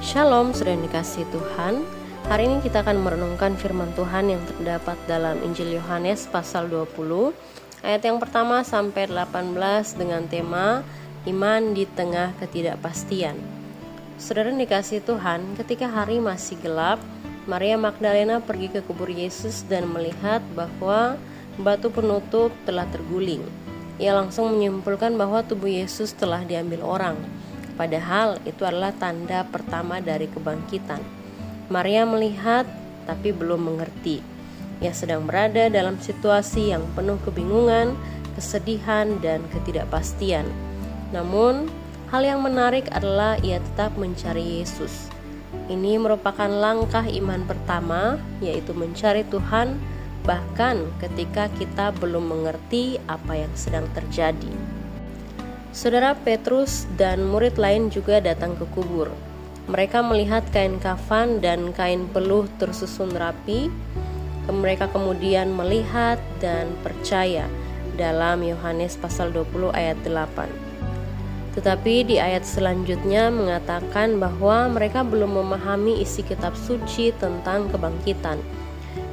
Shalom, saudara yang dikasihi Tuhan. Hari ini kita akan merenungkan firman Tuhan yang terdapat dalam Injil Yohanes pasal 20 ayat yang pertama sampai 18 dengan tema Iman di tengah ketidakpastian. Saudara yang dikasihi Tuhan, ketika hari masih gelap, Maria Magdalena pergi ke kubur Yesus dan melihat bahwa batu penutup telah terguling. Ia langsung menyimpulkan bahwa tubuh Yesus telah diambil orang. Padahal itu adalah tanda pertama dari kebangkitan. Maria melihat tapi belum mengerti. Ia sedang berada dalam situasi yang penuh kebingungan, kesedihan, dan ketidakpastian. Namun, hal yang menarik adalah ia tetap mencari Yesus. Ini merupakan langkah iman pertama, yaitu mencari Tuhan, bahkan ketika kita belum mengerti apa yang sedang terjadi. Saudara Petrus dan murid lain juga datang ke kubur. Mereka melihat kain kafan dan kain peluh tersusun rapi. Mereka kemudian melihat dan percaya dalam Yohanes pasal 20 ayat 8. Tetapi di ayat selanjutnya mengatakan bahwa mereka belum memahami isi kitab suci tentang kebangkitan.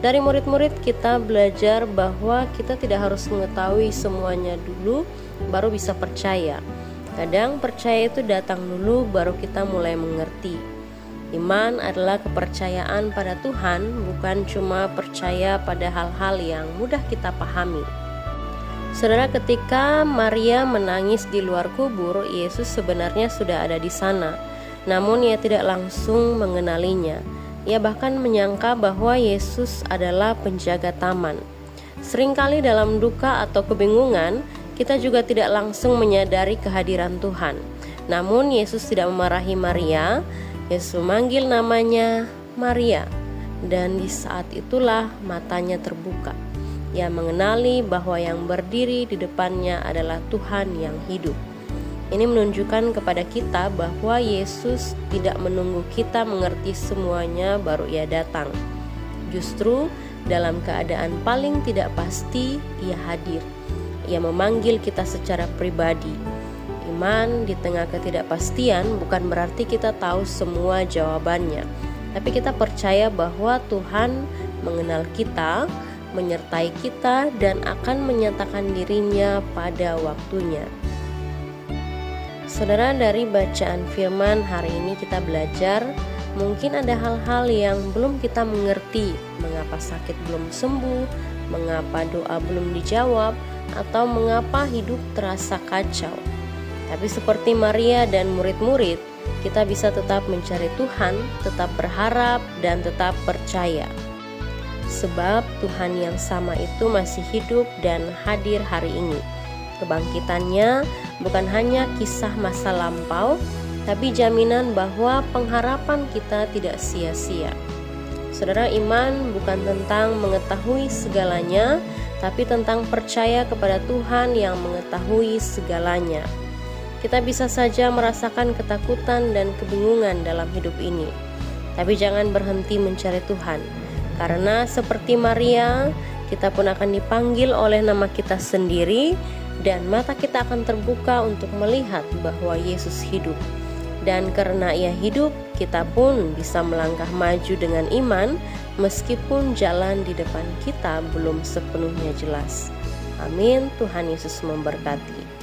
Dari murid-murid kita belajar bahwa kita tidak harus mengetahui semuanya dulu baru bisa percaya. Kadang percaya itu datang dulu baru kita mulai mengerti. Iman adalah kepercayaan pada Tuhan, bukan cuma percaya pada hal-hal yang mudah kita pahami. Saudara, ketika Maria menangis di luar kubur, Yesus sebenarnya sudah ada di sana. Namun ia tidak langsung mengenalinya. Ia bahkan menyangka bahwa Yesus adalah penjaga taman. Seringkali dalam duka atau kebingungan, kita juga tidak langsung menyadari kehadiran Tuhan. Namun Yesus tidak memarahi Maria. Yesus memanggil namanya Maria. Dan di saat itulah matanya terbuka. Ia mengenali bahwa yang berdiri di depannya adalah Tuhan yang hidup. Ini menunjukkan kepada kita bahwa Yesus tidak menunggu kita mengerti semuanya baru ia datang. Justru dalam keadaan paling tidak pasti ia hadir. Ia memanggil kita secara pribadi. Iman di tengah ketidakpastian bukan berarti kita tahu semua jawabannya, tapi kita percaya bahwa Tuhan mengenal kita, menyertai kita, dan akan menyatakan dirinya pada waktunya. Saudara, dari bacaan firman hari ini kita belajar mungkin ada hal-hal yang belum kita mengerti, mengapa sakit belum sembuh, mengapa doa belum dijawab, atau mengapa hidup terasa kacau. Tapi seperti Maria dan murid-murid, kita bisa tetap mencari Tuhan, tetap berharap, dan tetap percaya. Sebab Tuhan yang sama itu masih hidup dan hadir hari ini. Kebangkitannya bukan hanya kisah masa lampau, tapi jaminan bahwa pengharapan kita tidak sia-sia. Saudara, iman bukan tentang mengetahui segalanya, tapi tentang percaya kepada Tuhan yang mengetahui segalanya. Kita bisa saja merasakan ketakutan dan kebingungan dalam hidup ini, tapi jangan berhenti mencari Tuhan. Karena seperti Maria, kita pun akan dipanggil oleh nama kita sendiri, dan mata kita akan terbuka untuk melihat bahwa Yesus hidup. Dan karena ia hidup, kita pun bisa melangkah maju dengan iman meskipun jalan di depan kita belum sepenuhnya jelas. Amin. Tuhan Yesus memberkati.